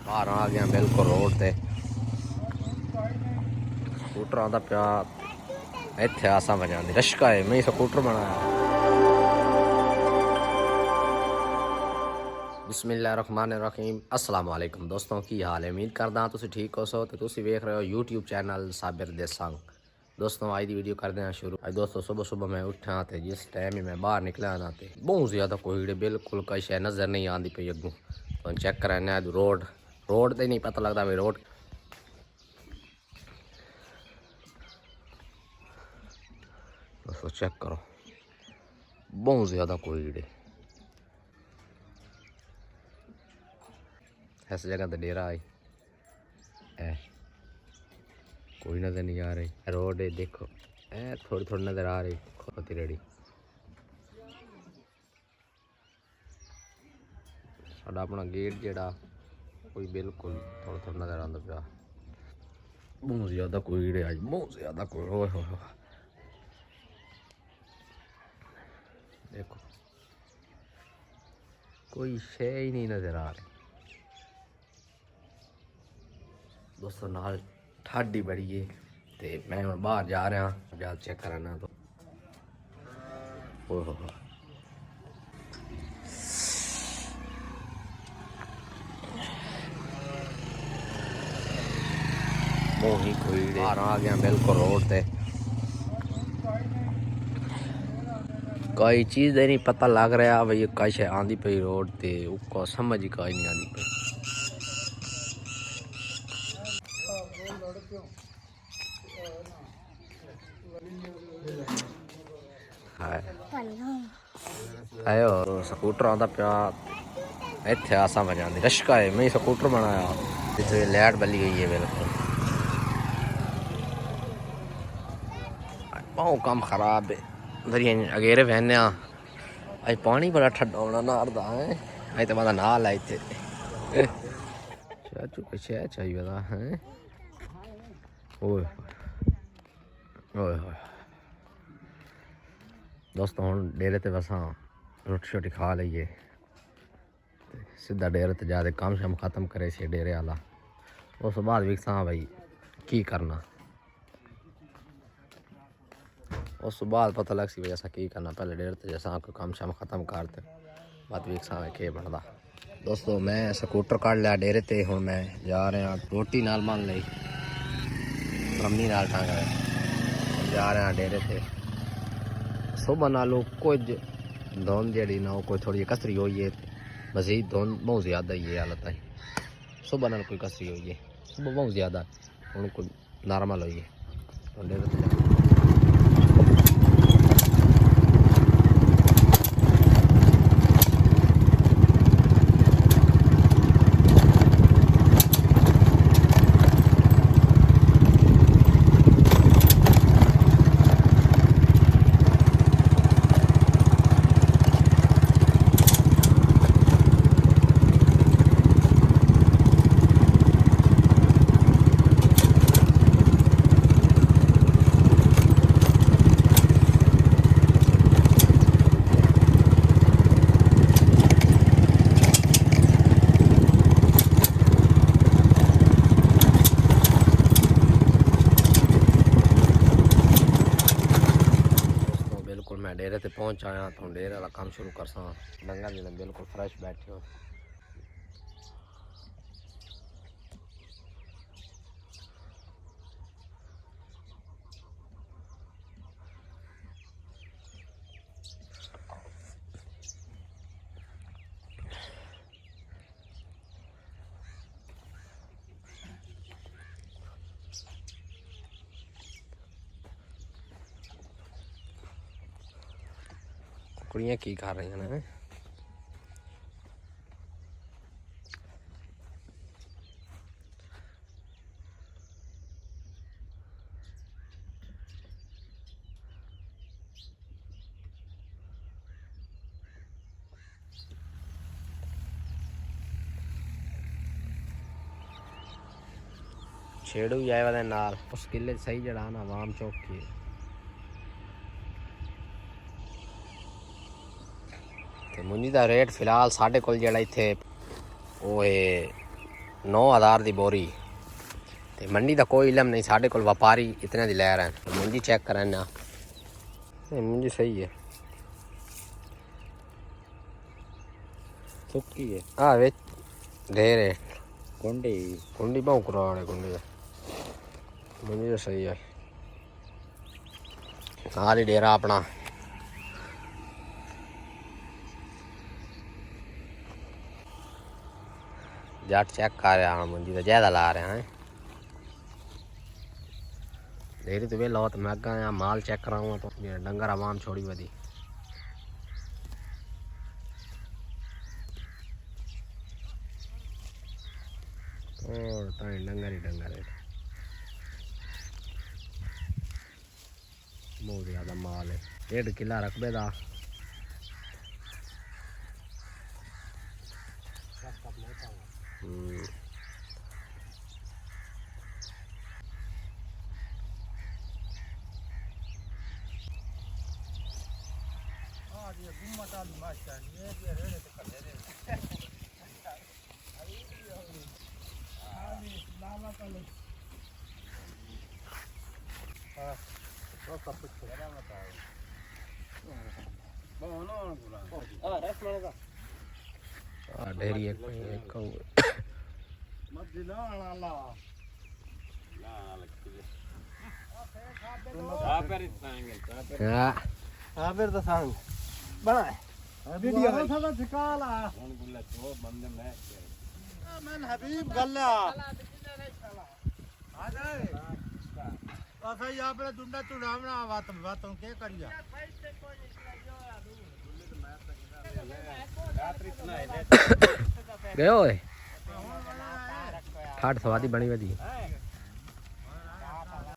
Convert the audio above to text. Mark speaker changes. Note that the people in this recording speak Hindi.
Speaker 1: बाहर आ गया बिल्कुल रोड ते स्कूटर आंदा पिया इत्थे आसा वजान दी रश्का है मैं स्कूटर बनाया। बिस्मिल्लाहिर्रहमानिर्रहीम अस्सलाम वालेकुम दोस्तों की हाल है। उम्मीद करदा तुसी ठीक हो सो ते तुसी वेख रहे हो यूट्यूब चैनल साबिर देसांग। दोस्तों आज दी वीडियो करते हैं शुरू। आज दोस्तों सुबह सुबह मैं उठा तो जिस टाइम ही मैं बाहर निकला ना तो बहुत ज़्यादा कोई बिल्कुल कोई शय नज़र नहीं आती पई अगू तो चेक कराने रोड तो नहीं पता लगता भाई रोड दोस्तों चेक करो बहुत ज़्यादा कोई इस जगह तो डेरा आई है कोई नज़र नहीं आ रही। रोड है देखो थोड़ी थोड़ी नज़र आ रही खोती रेडी साडा अपना गेट जेड़ा कोई बिल्कुल थोड़ा थोड़ा नज़र आता पिया बहुत ज़्यादा कोई आज बहुत ज़्यादा कोई हो देखो कोई शय ही नहीं नज़र आ रही दोस्तों नाल ठाडी बड़ी है तो मैं हम बाहर जा रहा जा चेक कराना तो ओहो मोही कोई बाहर आ गया बिल्कुल रोड ते कोई चीज़ नहीं पता लग रहा भाई कई शय आंदी पई रोड ते उसको समझ ही कोई नहीं आती पई। आयो स्कूटर आंदा पिया इत्थे आसा वजान दी रश्का है मैं स्कूटर बनाया जिसे लाइट बली गई है बिल्कुल बहुत कम खराब है दरिया अगेरे बहने अज पानी बड़ा ठंडा होना नारदा है अज तो मैं नाल है इतने चाचू कुछ है चाहिए है ओए ओए दोस्तों हम डेरे ते बसा रोटी शोटी खा लीए सीधा डेरे ते जाते काम शाम खत्म करे से डेरे वाला उस बाद विकसा भाई की करना उस बाद पता लग सी भाई असा की करना पहले डेरे ते जैसा कोई काम शाम खत्म करते बाद विकसा के बनता। दोस्तों मैं स्कूटर काट लिया डेरे ते हूँ मैं जा रहा रोटी नाल मान ली मम्मी नाल टांग जा रहे हैं डेरे ते सुबह नालों कुछ धुंध जी ना कोई थोड़ी कसरी हुई है मजीद धुंध बहुत ज़्यादा ही है हालत है सुबह नाल कोई कसरी हुई है सुबह बहुत ज़्यादा हूँ कोई नॉर्मल हुई है तो डेरे ते मैं डेरे ते पहुंच आया तो डेरे वाला काम शुरू कर सा डंगर जो बिल्कुल फ्रेश बैठे हो कुड़ियाँ की कर रही हैं छेड़ू भी आए वाले नाल उस किले सही जड़ा ना आवाम चौक की मुंजी का रेट फिलहाल साढ़े को जड़ा इतने ओए 9000 दी बोरी ते मंडी दा कोई इलम नहीं साढ़े कोल व्यापारी इतने दी ले रहे हैं मुंजी चेक करना मुंजी सही है
Speaker 2: सुक्की है
Speaker 1: हाँ वे ढेर है
Speaker 2: कुंडी
Speaker 1: कुंडी बहु कराने कुंडी मुंजी तो सही है नाल ही डेरा अपना जट चेक कर रहा हूँ मुंजी तो ज्यादा ला रहे हैं डेरी तो वे लो तो मैं यहाँ माल चेक कराऊंगा तो डंगर आवाम छोड़ी बदी और डंगर ही डंगर है बहुत ज्यादा माल है 1.5 किला रकबे दा ढेरी एक
Speaker 2: फिर तो सांग बना वीडियो थोड़ा ठिकाला मन हबीब गल्ला आ जाए असा यहाँ पे दुंडा चुनावना बातों के करिया
Speaker 1: गयो है ठाठ सवादी बनी वधी